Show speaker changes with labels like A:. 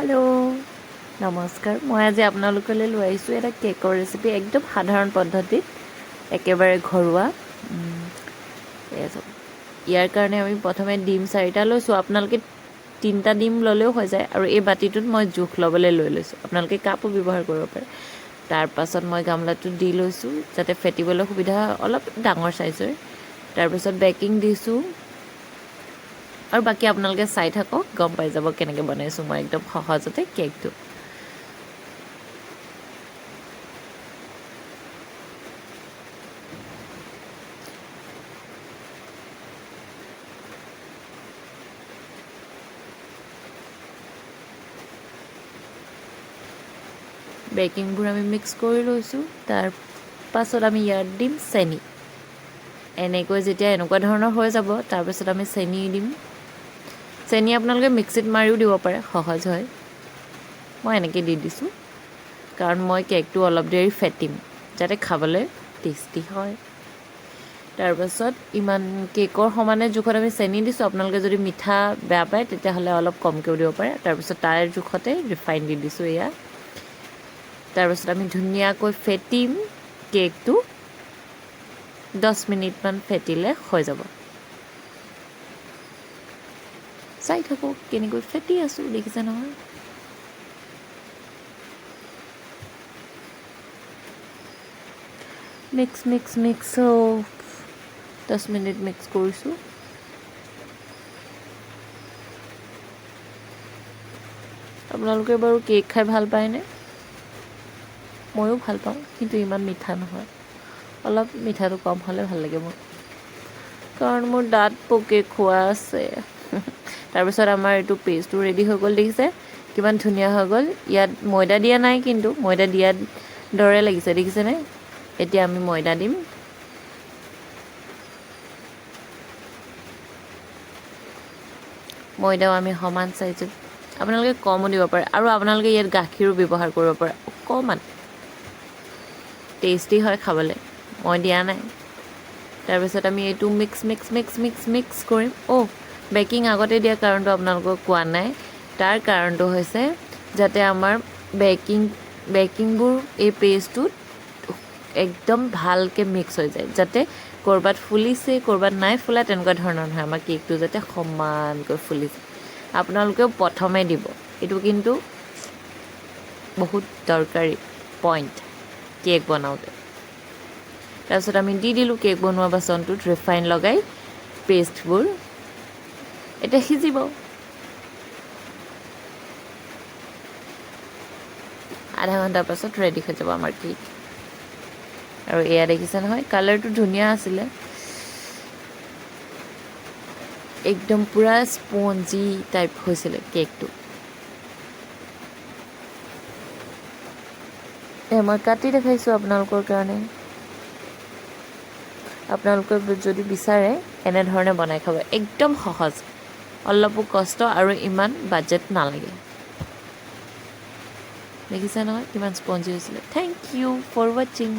A: Hello' নমস্কাৰ। মই আজি আপোনালোকলৈ লৈ আহিছোঁ এটা কেকৰ ৰেচিপি, একদম সাধাৰণ পদ্ধতিত, একেবাৰে ঘৰুৱা। ইয়াৰ কাৰণে আমি প্ৰথমে ডিম 4টা লৈছোঁ। আপোনালোকে 3টা ডিম ল'লেও হৈ যায়। আৰু এই বাতিটোত মই জোখ ল'বলৈ লৈ লৈছোঁ। আপোনালোকে কাপো ব্যৱহাৰ কৰিব পাৰে। তাৰপাছত মই গামলাটোত দি লৈছোঁ যাতে ফেটিবলৈ সুবিধা হয়, অলপ ডাঙৰ চাইজৰ। তাৰপিছত বেকিং দিছোঁ। আৰু বাকী আপোনালোকে চাই থাকক, গম পাই যাব কেনেকৈ বনাইছোঁ মই একদম সহজতে কেকটো। বেকিংবোৰ আমি মিক্স কৰি লৈছোঁ। তাৰপাছত আমি ইয়াত দিম চেনি। এনেকৈ যেতিয়া এনেকুৱা ধৰণৰ হৈ যাব, তাৰপিছত আমি চেনি দিম। চেনি আপোনালোকে মিক্সিত মাৰিও দিব পাৰে, সহজ হয়। মই এনেকৈ দি দিছোঁ কাৰণ মই কেকটো অলপ দেৰি ফেটিম যাতে খাবলৈ টেষ্টি হয়। তাৰপাছত ইমান কেকৰ সমানে জোখত আমি চেনি দিছোঁ। আপোনালোকে যদি মিঠা বেয়া পায় তেতিয়াহ'লে অলপ কমকৈও দিব পাৰে। তাৰপিছত তাৰ জোখতে ৰিফাইন দি দিছোঁ এয়া। তাৰপিছত আমি ধুনীয়াকৈ ফেটিম কেকটো। 10 মিনিটমান ফেটিলে হৈ যাব। চাই থাকোঁ কেনেকৈ ফেটি আছোঁ, দেখিছে নহয়। মিক্স 10 মিনিট মিক্স কৰিছোঁ। আপোনালোকে বাৰু কেক খাই ভাল পায়নে? ময়ো ভাল পাওঁ, কিন্তু ইমান মিঠা নহয়। অলপ মিঠাটো কম হ'লে ভাল লাগে মোৰ, কাৰণ মোৰ দাঁত পোকে খোৱা আছে। তাৰপিছত আমাৰ এইটো পেষ্টটো ৰেডি হৈ গ'ল, দেখিছে কিমান ধুনীয়া হৈ গ'ল। ইয়াত ময়দা দিয়া নাই, কিন্তু ময়দা দিয়াৰ দৰে লাগিছে, দেখিছেনে? এতিয়া আমি ময়দা দিম। ময়দাও আমি সমান চাইজত, আপোনালোকে কমো দিব পাৰে। আৰু আপোনালোকে ইয়াত গাখীৰো ব্যৱহাৰ কৰিব পাৰে, অকণমান টেষ্টি হয় খাবলৈ। মই দিয়া নাই। তাৰপিছত আমি এইটো মিক্স কৰিম। বেকিং আগতে দিয়া কাৰণটো আপোনালোকক কোৱা নাই। তাৰ কাৰণটো হৈছে যাতে আমাৰ বেকিংবোৰ এই পেষ্টটোত একদম ভালকৈ মিক্স হৈ যায়, যাতে ক'ৰবাত ফুলিছে ক'ৰবাত নাই ফুলা, তেনেকুৱা ধৰণৰ নহয়। আমাৰ কেকটো যাতে সমানকৈ ফুলি যায়। আপোনালোকেও প্ৰথমে দিব, এইটো কিন্তু বহুত দৰকাৰী পইণ্ট কেক বনাওঁতে। তাৰপিছত আমি দি দিলোঁ কেক বনোৱা বাচনটোত ৰিফাইন লগাই পেষ্টবোৰ। এতিয়া সিজিব। আধা ঘণ্টাৰ পাছত ৰেডি হৈ যাব আমাৰ কেক। আৰু এয়া দেখিছে নহয়, কালাৰটো ধুনীয়া আছিলে, একদম পূৰা স্পঞ্জি টাইপ হৈছিলে কেকটো। মই কাটি দেখাইছোঁ আপোনালোকৰ কাৰণে। আপোনালোকে যদি বিচাৰে এনেধৰণে বনাই খাব, একদম সহজ, অলপো কষ্ট আৰু ইমান বাজেট নালাগে। দেখিছে নহয় কিমান স্পঞ্জি হৈছিলে। থেংক ইউ ফৰ ৱাচিং।